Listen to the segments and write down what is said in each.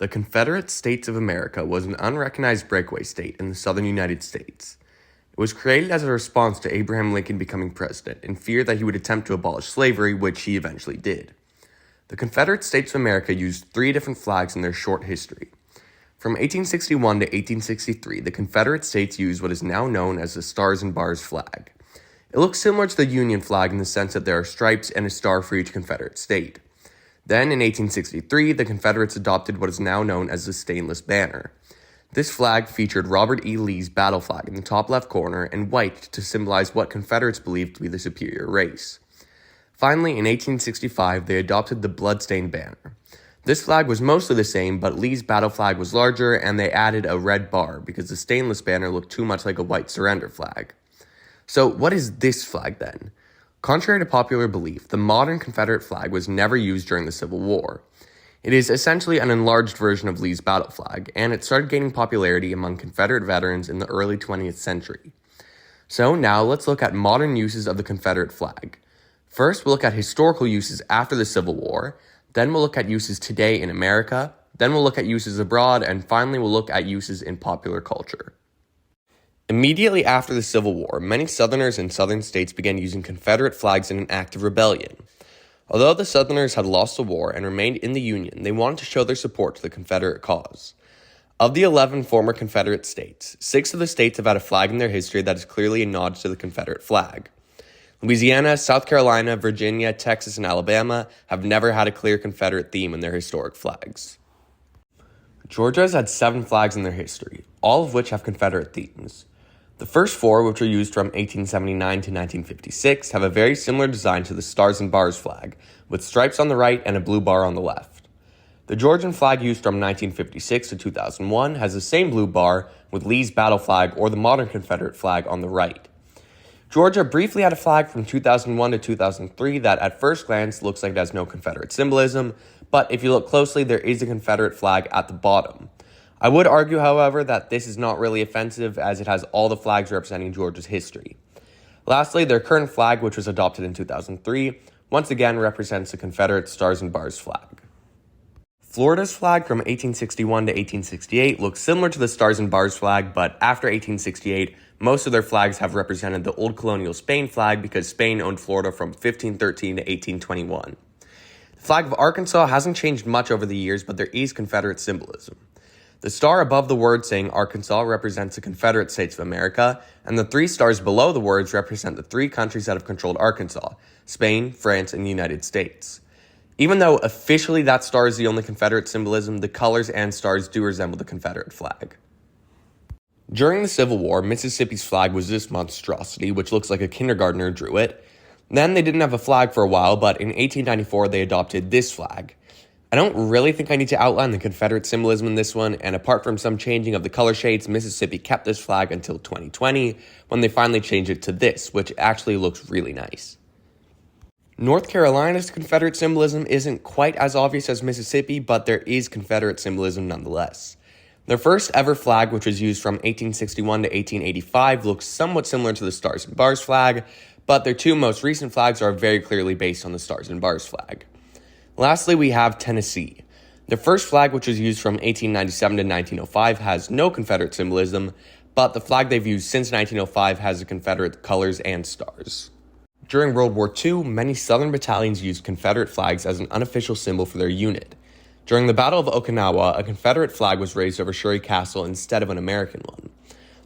The Confederate States of America was an unrecognized breakaway state in the southern United States. It was created as a response to Abraham Lincoln becoming president in fear that he would attempt to abolish slavery, which he eventually did. The Confederate States of America used three different flags in their short history. From 1861 to 1863, the Confederate States used what is now known as the Stars and Bars flag. It looks similar to the Union flag in the sense that there are stripes and a star for each Confederate state. Then, in 1863, the Confederates adopted what is now known as the Stainless Banner. This flag featured Robert E. Lee's battle flag in the top left corner and white to symbolize what Confederates believed to be the superior race. Finally, in 1865, they adopted the Bloodstained Banner. This flag was mostly the same, but Lee's battle flag was larger, and they added a red bar because the Stainless Banner looked too much like a white surrender flag. So, what is this flag then? Contrary to popular belief, the modern Confederate flag was never used during the Civil War. It is essentially an enlarged version of Lee's battle flag, and it started gaining popularity among Confederate veterans in the early 20th century. So now let's look at modern uses of the Confederate flag. First, we'll look at historical uses after the Civil War, then we'll look at uses today in America, then we'll look at uses abroad, and finally we'll look at uses in popular culture. Immediately after the Civil War, many Southerners in southern states began using Confederate flags in an act of rebellion. Although the Southerners had lost the war and remained in the Union, they wanted to show their support to the Confederate cause. Of the 11 former Confederate states, 6 of the states have had a flag in their history that is clearly a nod to the Confederate flag. Louisiana, South Carolina, Virginia, Texas, and Alabama have never had a clear Confederate theme in their historic flags. Georgia has had 7 flags in their history, all of which have Confederate themes. The first 4, which were used from 1879 to 1956, have a very similar design to the Stars and Bars flag, with stripes on the right and a blue bar on the left. The Georgian flag used from 1956 to 2001 has the same blue bar with Lee's battle flag or the modern Confederate flag on the right. Georgia briefly had a flag from 2001 to 2003 that at first glance looks like it has no Confederate symbolism, but if you look closely, there is a Confederate flag at the bottom. I would argue, however, that this is not really offensive as it has all the flags representing Georgia's history. Lastly, their current flag, which was adopted in 2003, once again represents the Confederate Stars and Bars flag. Florida's flag from 1861 to 1868 looks similar to the Stars and Bars flag, but after 1868, most of their flags have represented the old colonial Spain flag because Spain owned Florida from 1513 to 1821. The flag of Arkansas hasn't changed much over the years, but there is Confederate symbolism. The star above the word saying Arkansas represents the Confederate States of America, and the 3 stars below the words represent the 3 countries that have controlled Arkansas: Spain, France, and the United States. Even though officially that star is the only Confederate symbolism, the colors and stars do resemble the Confederate flag. During the Civil War, Mississippi's flag was this monstrosity, which looks like a kindergartner drew it. Then they didn't have a flag for a while, but in 1894 they adopted this flag. I don't really think I need to outline the Confederate symbolism in this one, and apart from some changing of the color shades, Mississippi kept this flag until 2020, when they finally changed it to this, which actually looks really nice. North Carolina's Confederate symbolism isn't quite as obvious as Mississippi, but there is Confederate symbolism nonetheless. Their first ever flag, which was used from 1861 to 1885, looks somewhat similar to the Stars and Bars flag, but their 2 most recent flags are very clearly based on the Stars and Bars flag. Lastly, we have Tennessee. The first flag, which was used from 1897 to 1905, has no Confederate symbolism, but the flag they've used since 1905 has the Confederate colors and stars. During World War II, many Southern battalions used Confederate flags as an unofficial symbol for their unit. During the Battle of Okinawa, a Confederate flag was raised over Shuri Castle instead of an American one.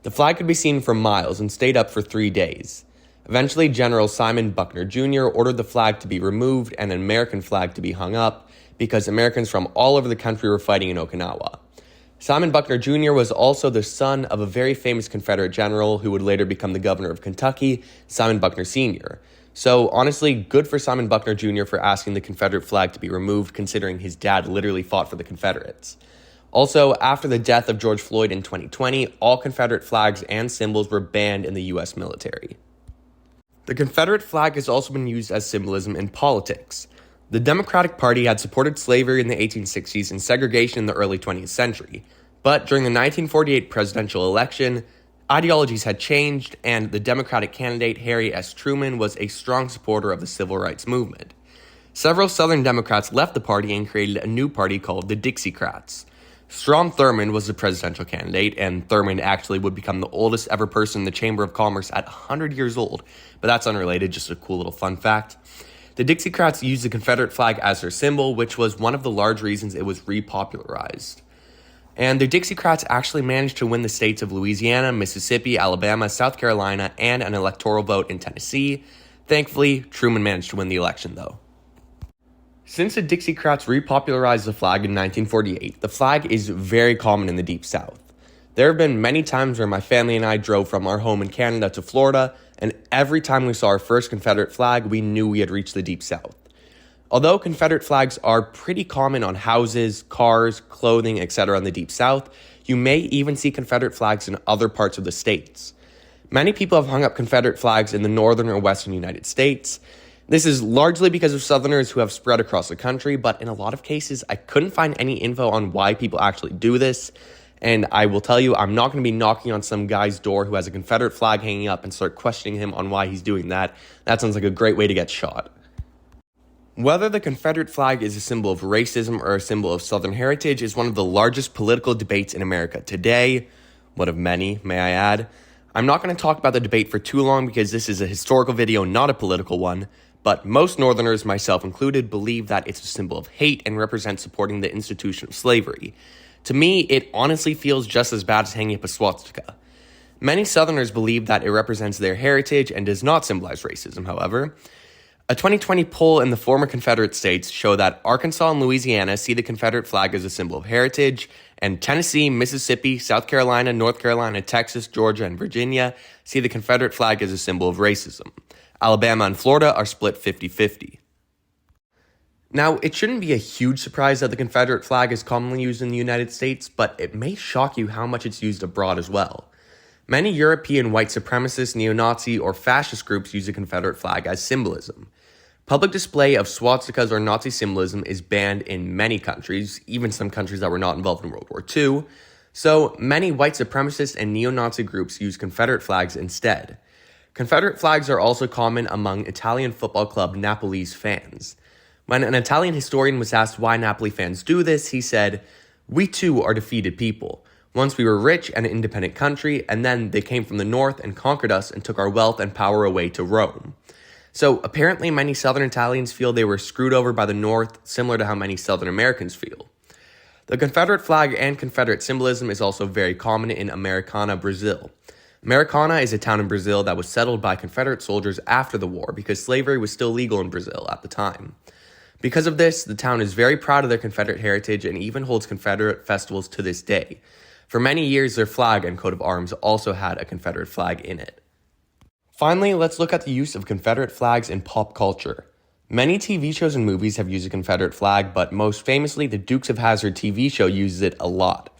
The flag could be seen for miles and stayed up for 3 days. Eventually, General Simon Buckner Jr. ordered the flag to be removed and an American flag to be hung up because Americans from all over the country were fighting in Okinawa. Simon Buckner Jr. was also the son of a very famous Confederate general who would later become the governor of Kentucky, Simon Buckner Sr. So honestly, good for Simon Buckner Jr. for asking the Confederate flag to be removed, considering his dad literally fought for the Confederates. Also, after the death of George Floyd in 2020, all Confederate flags and symbols were banned in the U.S. military. The Confederate flag has also been used as symbolism in politics. The Democratic Party had supported slavery in the 1860s and segregation in the early 20th century, but during the 1948 presidential election, ideologies had changed, and the Democratic candidate Harry S. Truman was a strong supporter of the civil rights movement. Several Southern Democrats left the party and created a new party called the Dixiecrats. Strom Thurmond was the presidential candidate, and Thurmond actually would become the oldest ever person in the Chamber of Commerce at 100 years old. But that's unrelated, just a cool little fun fact. The Dixiecrats used the Confederate flag as their symbol, which was one of the large reasons it was repopularized. And the Dixiecrats actually managed to win the states of Louisiana, Mississippi, Alabama, South Carolina, and an electoral vote in Tennessee. Thankfully, Truman managed to win the election, though. Since the Dixiecrats repopularized the flag in 1948, the flag is very common in the Deep South. There have been many times where my family and I drove from our home in Canada to Florida, and every time we saw our first Confederate flag, we knew we had reached the Deep South. Although Confederate flags are pretty common on houses, cars, clothing, etc. in the Deep South, you may even see Confederate flags in other parts of the states. Many people have hung up Confederate flags in the northern or western United States. This is largely because of Southerners who have spread across the country, but in a lot of cases, I couldn't find any info on why people actually do this. And I will tell you, I'm not going to be knocking on some guy's door who has a Confederate flag hanging up and start questioning him on why he's doing that. That sounds like a great way to get shot. Whether the Confederate flag is a symbol of racism or a symbol of Southern heritage is one of the largest political debates in America today. One of many, may I add. I'm not going to talk about the debate for too long because this is a historical video, not a political one. But most Northerners, myself included, believe that it's a symbol of hate and represents supporting the institution of slavery. To me, it honestly feels just as bad as hanging up a swastika. Many Southerners believe that it represents their heritage and does not symbolize racism, however. A 2020 poll in the former Confederate states show that Arkansas and Louisiana see the Confederate flag as a symbol of heritage, and Tennessee, Mississippi, South Carolina, North Carolina, Texas, Georgia, and Virginia see the Confederate flag as a symbol of racism. Alabama and Florida are split 50-50. Now, it shouldn't be a huge surprise that the Confederate flag is commonly used in the United States, but it may shock you how much it's used abroad as well. Many European white supremacist, neo-Nazi, or fascist groups use the Confederate flag as symbolism. Public display of swastikas or Nazi symbolism is banned in many countries, even some countries that were not involved in World War II, so many white supremacist and neo-Nazi groups use Confederate flags instead. Confederate flags are also common among Italian football club Napoli's fans. When an Italian historian was asked why Napoli fans do this, he said, "We too are defeated people. Once we were rich and an independent country, and then they came from the north and conquered us and took our wealth and power away to Rome." So apparently many Southern Italians feel they were screwed over by the North, similar to how many Southern Americans feel. The Confederate flag and Confederate symbolism is also very common in Americana, Brazil. Americana is a town in Brazil that was settled by Confederate soldiers after the war because slavery was still legal in Brazil at the time. Because of this, the town is very proud of their Confederate heritage and even holds Confederate festivals to this day. For many years, their flag and coat of arms also had a Confederate flag in it. Finally, let's look at the use of Confederate flags in pop culture. Many TV shows and movies have used a Confederate flag, but most famously, the Dukes of Hazzard TV show uses it a lot.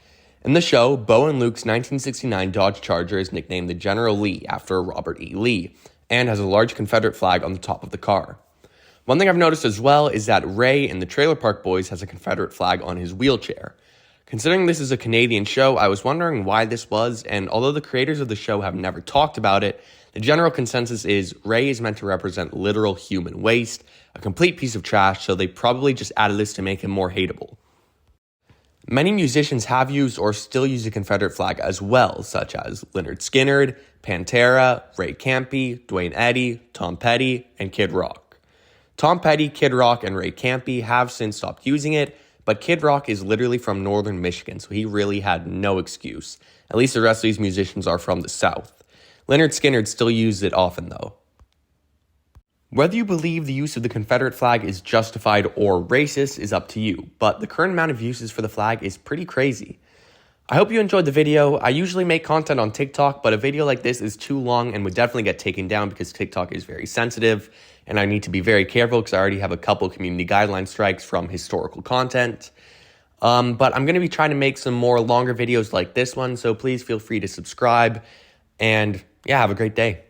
In the show, Bo and Luke's 1969 Dodge Charger is nicknamed the General Lee after Robert E. Lee, and has a large Confederate flag on the top of the car. One thing I've noticed as well is that Ray in the Trailer Park Boys has a Confederate flag on his wheelchair. Considering this is a Canadian show, I was wondering why this was, and although the creators of the show have never talked about it, the general consensus is Ray is meant to represent literal human waste, a complete piece of trash, so they probably just added this to make him more hateable. Many musicians have used or still use the Confederate flag as well, such as Lynyrd Skynyrd, Pantera, Ray Campi, Dwayne Eddy, Tom Petty, and Kid Rock. Tom Petty, Kid Rock, and Ray Campi have since stopped using it, but Kid Rock is literally from northern Michigan, so he really had no excuse. At least the rest of these musicians are from the South. Lynyrd Skynyrd still uses it often, though. Whether you believe the use of the Confederate flag is justified or racist is up to you, but the current amount of uses for the flag is pretty crazy. I hope you enjoyed the video. I usually make content on TikTok, but a video like this is too long and would definitely get taken down because TikTok is very sensitive, and I need to be very careful because I already have a couple community guideline strikes from historical content. But I'm going to be trying to make some more longer videos like this one, so please feel free to subscribe, and yeah, have a great day.